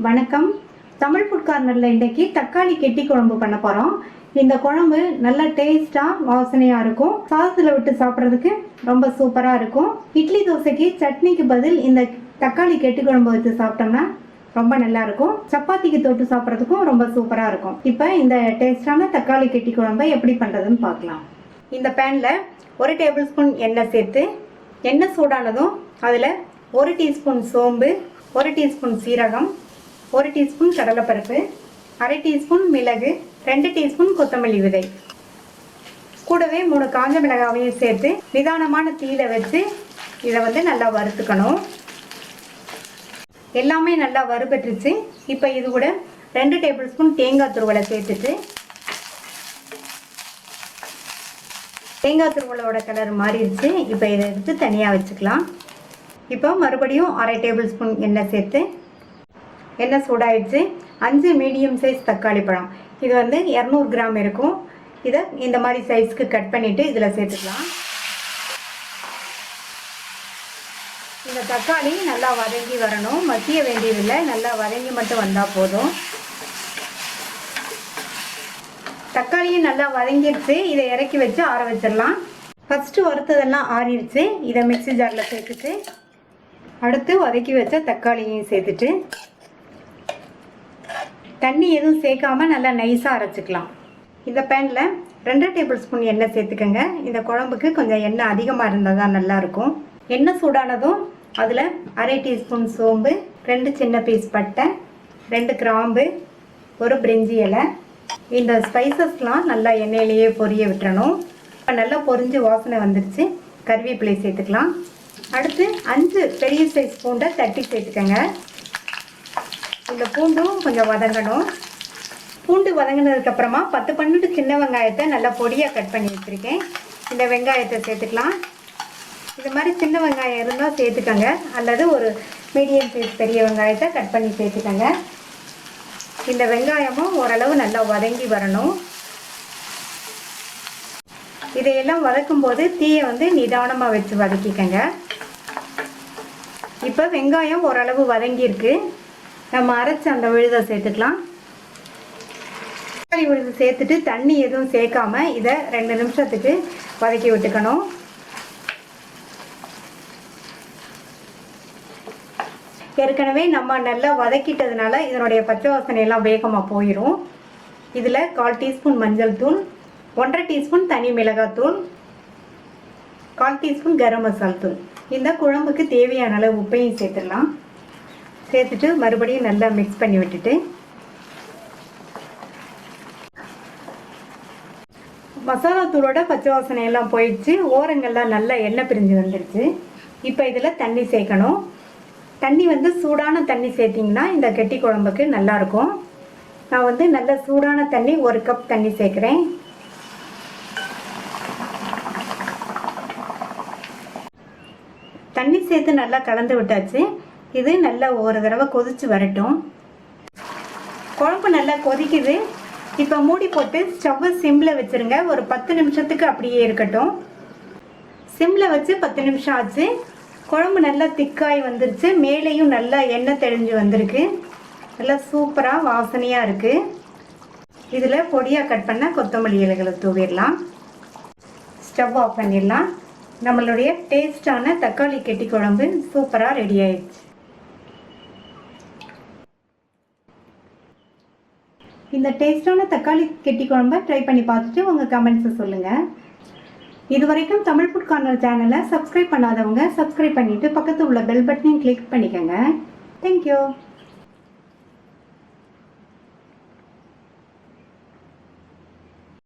வணக்கம். தமிழ் ஃபுட் கார்னரில் இன்றைக்கி தக்காளி கெட்டி குழம்பு பண்ண போகிறோம். இந்த குழம்பு நல்ல டேஸ்ட்டாக வாசனையாக இருக்கும். சாதத்தில் விட்டு சாப்பிட்றதுக்கு ரொம்ப சூப்பராக இருக்கும். இட்லி தோசைக்கு சட்னிக்கு பதில் இந்த தக்காளி கெட்டி குழம்பு வச்சு சாப்பிட்டோம்னா ரொம்ப நல்லாயிருக்கும். சப்பாத்திக்கு தொட்டு சாப்பிட்றதுக்கும் ரொம்ப சூப்பராக இருக்கும். இப்போ இந்த டேஸ்டான தக்காளி கெட்டி குழம்பை எப்படி பண்ணுறதுன்னு பார்க்கலாம். இந்த பேனில் 1 டேபிள் ஸ்பூன் எண்ணெய் சேர்த்து, எண்ணெய் சூடானதும் அதில் 1 டீஸ்பூன் சோம்பு, 1 டீஸ்பூன் சீரகம், 1 டீஸ்பூன் கடலைப்பருப்பு, 1/2 டீஸ்பூன் மிளகு, 2 டீஸ்பூன் கொத்தமல்லி விதை, கூடவே 3 காஞ்ச மிளகாவையும் சேர்த்து நிதானமான தீயில வச்சு இதை நல்லா வறுத்துக்கணும். எல்லாமே நல்லா வறுபட்டுருச்சு. இப்போ இது கூட 2 டேபிள் ஸ்பூன் தேங்காய் துருவலை சேர்த்துட்டு, தேங்காய் துருவலோட கலர் மாறிடுச்சு. இப்போ இதை எடுத்து தனியாக வச்சுக்கலாம். இப்போ மறுபடியும் 1/2 டேபிள் ஸ்பூன் எண்ணெய் சேர்த்து, எண்ணெய் சூடாயிடுச்சு. 5 மீடியம் சைஸ் தக்காளி பழம், இது 200 கிராம் இருக்கும். இதை இந்த மாதிரி சைஸ்க்கு கட் பண்ணிவிட்டு இதில் சேர்த்துக்கலாம். இந்த தக்காளி நல்லா வதங்கி வரணும், மசிய வேண்டியதில்லை, நல்லா வதங்கி மட்டும் வந்தால் போதும். தக்காளியும் நல்லா வதங்கிடுச்சு. இதை இறக்கி வச்சு ஆற வச்சிடலாம். ஃபஸ்ட்டு வறுத்ததெல்லாம் ஆறிடுச்சு. இதை மிக்ஸி ஜாரில் சேர்த்துட்டு, அடுத்து வதக்கி வச்ச தக்காளியையும் சேர்த்துட்டு, தண்ணி எதுவும் சேர்க்காம நல்லா நைஸாக அரைச்சிக்கலாம். இந்த பேனில் 2 டேபிள் ஸ்பூன் எண்ணெய் சேர்த்துக்கோங்க. இந்த குழம்புக்கு கொஞ்சம் எண்ணெய் அதிகமாக இருந்தால் தான் நல்லாயிருக்கும். எண்ணெய் சூடானதும் அதில் 1/2 டீஸ்பூன் சோம்பு, 2 சின்ன பீஸ் பட்டை, 2 கிராம்பு, 1 பிரிஞ்சி இலை, இந்த ஸ்பைசஸ்லாம் நல்லா எண்ணெயிலேயே பொரிய விட்டுறணும். இப்போ நல்லா பொரிஞ்சு வாசனை வந்துடுச்சு. கருவேப்பிலை சேர்த்துக்கலாம். அடுத்து 5 பெரிய சைஸ் பூண்டை தட்டி சேர்த்துக்கோங்க. இந்த பூண்டும் கொஞ்சம் வதங்கணும். பூண்டு வதங்கினதுக்கப்புறமா 10-12 சின்ன வெங்காயத்தை நல்லா பொடியாக கட் பண்ணி வச்சுருக்கேன். இந்த வெங்காயத்தை சேர்த்துக்கலாம். இது மாதிரி சின்ன வெங்காயம் இருந்தால் சேர்த்துக்கோங்க, அல்லது ஒரு மீடியம் சைஸ் பெரிய வெங்காயத்தை கட் பண்ணி சேர்த்துக்கோங்க. இந்த வெங்காயமும் ஓரளவு நல்லா வதங்கி வரணும். இதையெல்லாம் வதக்கும் போது தீயை நிதானமாக வச்சு வதக்கிக்கோங்க. இப்போ வெங்காயம் ஓரளவு வதங்கியிருக்கு. நம்ம அரைச்சி அந்த விழுதை சேர்த்துக்கலாம். தக்காளி விழுது சேர்த்துட்டு தண்ணி எதுவும் சேர்க்காம இதை 2 நிமிஷத்துக்கு வதக்கி விட்டுக்கணும். ஏற்கனவே நம்ம நல்லா வதக்கிட்டதுனால இதனுடைய பச்சை வாசனையெல்லாம் வேகமாக போயிடும். இதில் 1/4 டீஸ்பூன் மஞ்சள் தூள், 1/2 டீஸ்பூன் தனி மிளகாத்தூள், 1/4 டீஸ்பூன் கரம் மசாலா தூள், இந்த குழம்புக்கு தேவையான அளவு உப்பையும் சேர்த்துடலாம். சேர்த்துட்டு மறுபடியும் நல்லா மிக்ஸ் பண்ணி விட்டுட்டு, மசாலா தூளோட பச்சை வாசனை எல்லாம் போயிடுச்சு. ஓரங்கள்லாம் நல்லா எண்ணெய் பிரிஞ்சு வந்துடுச்சு. இப்போ இதில் தண்ணி சேர்க்கணும். தண்ணி சூடான தண்ணி சேர்த்திங்கன்னா இந்த கெட்டி குழம்புக்கு நல்லாயிருக்கும். நான் நல்ல சூடான தண்ணி 1 கப் தண்ணி சேர்க்குறேன். தண்ணி சேர்த்து நல்லா கலந்து விட்டாச்சு. இது நல்லா ஒரு தடவை கொதிச்சு வரட்டும். குழம்பு நல்லா கொதிக்குது. இப்போ மூடி போட்டு ஸ்டவ்வை சிம்மில் வச்சுருங்க. ஒரு 10 நிமிஷத்துக்கு அப்படியே இருக்கட்டும். சிம்மில் வச்சு 10 நிமிஷம் ஆச்சு. குழம்பு நல்லா திக்காய் வந்துருச்சு. மேலேயும் நல்லா எண்ணெய் தெளிஞ்சு வந்திருக்கு. நல்லா சூப்பராக வாசனையாக இருக்குது. இதில் பொடியாக கட் பண்ண கொத்தமல்லி இலைகளை தூவிடலாம். ஸ்டவ் ஆஃப் பண்ணிடலாம். நம்மளுடைய டேஸ்டான தக்காளி கெட்டி குழம்பு சூப்பராக ரெடி ஆயிடுச்சு. இந்த டேஸ்டான தக்காளி கெட்டி குழம்பை ட்ரை பண்ணி பார்த்துட்டு உங்கள் கமெண்ட்ஸை சொல்லுங்கள். இது வரைக்கும் தமிழ் ஃபுட் கார்னர் சேனலை சப்ஸ்கிரைப் பண்ணாதவங்க சப்ஸ்கிரைப் பண்ணிவிட்டு பக்கத்தில் உள்ள பெல் பட்டனையும் கிளிக் பண்ணிக்கோங்க. தேங்க்யூ.